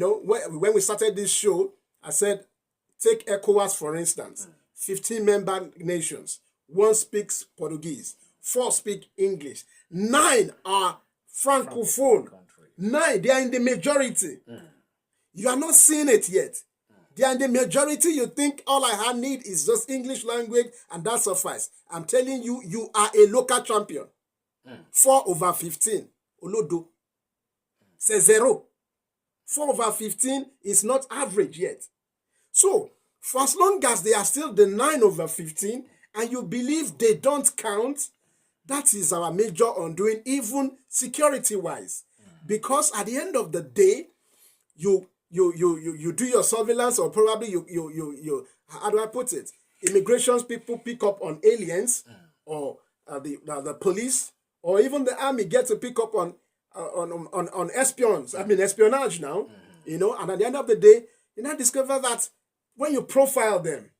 when we started this show, I said, take ECOWAS, for instance. 15 member nations. 1 speaks Portuguese. 4 speak English. 9 are Francophone. 9, they are in the majority. You are not seeing it yet. They are in the majority. You think all I need is just English language and that suffice. I'm telling you, you are a local champion. 4/15. Olodo. C'est 0. 4/15 is not average yet. So, for as long as they are still the 9/15 and you believe they don't count, that is our major undoing, even security-wise. Because at the end of the day, you do your surveillance, or probably you how do I put it? Immigrations people pick up on aliens, or the police, or even the army get to pick up on espions. I mean espionage now, and at the end of the day, you now discover that when you profile them,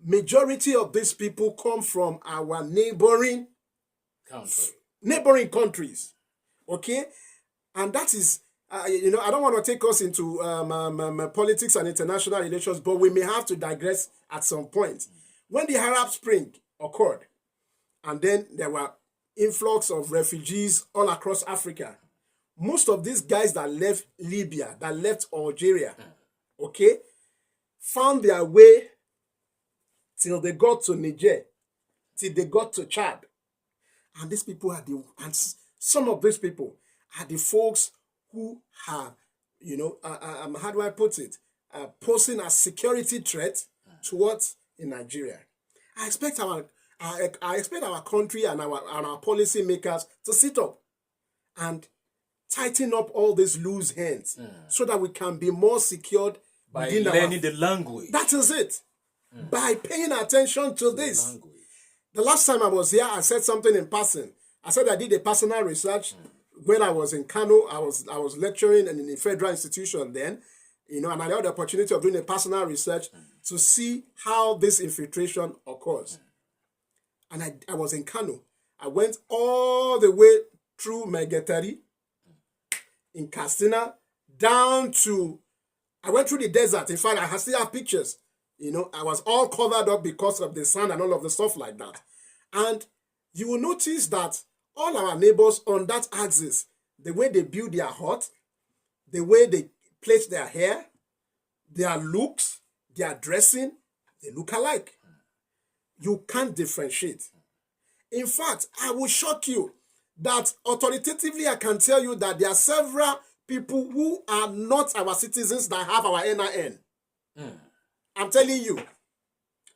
majority of these people come from our neighboring countries. Okay? And that is, I don't want to take us into politics and international relations, but we may have to digress at some point. When the Arab Spring occurred, and then there were influx of refugees all across Africa, most of these guys that left Libya, that left Algeria, okay, found their way till they got to Niger, till they got to Chad. And these people some of these people are the folks who have, how do I put it, posing a security threat towards in Nigeria. I expect our country and our policy makers to sit up and tighten up all these loose ends so that we can be more secured by learning the language. That is it. By paying attention to this. The last time I was here, I said something in passing. I said I did a personal research when I was in Kano. I was lecturing in a federal institution then, and I had the opportunity of doing a personal research to see how this infiltration occurs. And I was in Kano. I went all the way through Megetari, in Katsina, down to, I went through the desert. In fact, I still have pictures. I was all covered up because of the sand and all of the stuff like that. And you will notice that all our neighbors on that axis, the way they build their hut, the way they place their hair, their looks, their dressing, they look alike. You can't differentiate. In fact, I will shock you that authoritatively I can tell you that there are several people who are not our citizens that have our NIN. I'm telling you,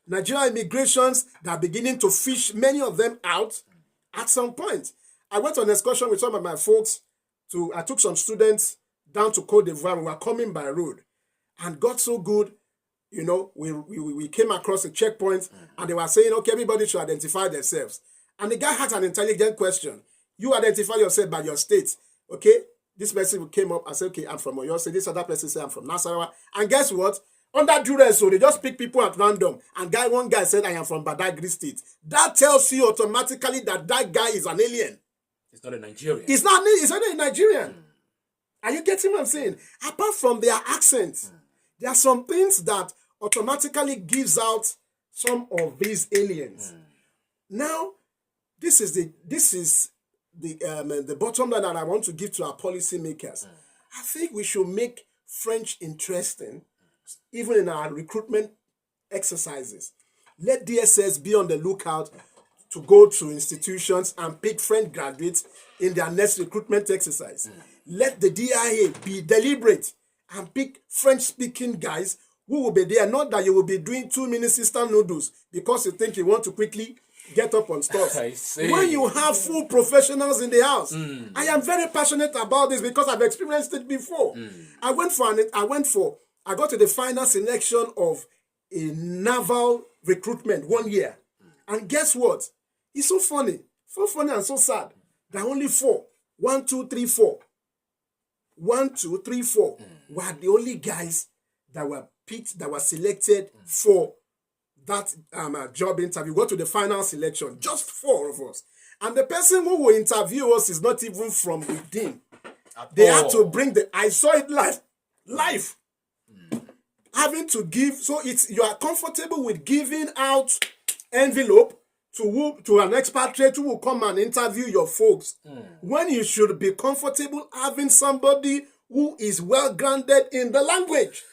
Nigerian immigrations that are beginning to fish many of them out at some point. I went on an excursion with some of my folks. I took some students down to Côte d'Ivoire. We were coming by road and got so good, we came across a checkpoint and they were saying, okay, everybody should identify themselves. And the guy had an intelligent question. You identify yourself by your state. Okay? This person came up and said, okay, I'm from Oyo State. This other person said, I'm from Nasarawa. And guess what? Under duress, so they just pick people at random. And one guy said, I am from Badagry State. That tells you automatically that guy is an alien. He's not a Nigerian. He's not a Nigerian. Are you getting what I'm saying? Apart from their accents, there are some things that automatically gives out some of these aliens. Now, this is the bottom line that I want to give to our policymakers. I think we should make French interesting, even in our recruitment exercises. Let DSS be on the lookout to go to institutions and pick French graduates in their next recruitment exercise. Let the DIA be deliberate and pick French-speaking guys who will be there. Not that you will be doing 2-minute sister noodles because you think you want to quickly get up on stuff. When you have full professionals in the house. I am very passionate about this because I've experienced it before. I got to the final selection of a naval recruitment 1 year. And guess what? It's so funny and so sad. There are only 4. 1, 2, 3, 4. 1, 2, 3, 4 were the only guys that were picked, that were selected for that job interview. Go to the final selection. Just 4 of us. And the person who will interview us is not even from within. They had to bring I saw it live. life. Having to give, so you are comfortable with giving out envelope to an expatriate who will come and interview your folks, when you should be comfortable having somebody who is well grounded in the language.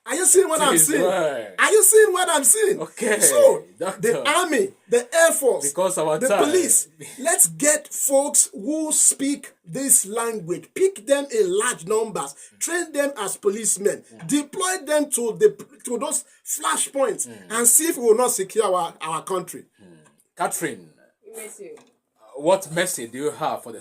Are you seeing what I'm seeing? Right. Are you seeing what I'm seeing? Okay. So, Doctor. the army, the air force, Because of our the time. police, let's get folks who speak this language, pick them in large numbers, train them as policemen, deploy them to those flashpoints, and see if we will not secure our country. Catherine, what message do you have for the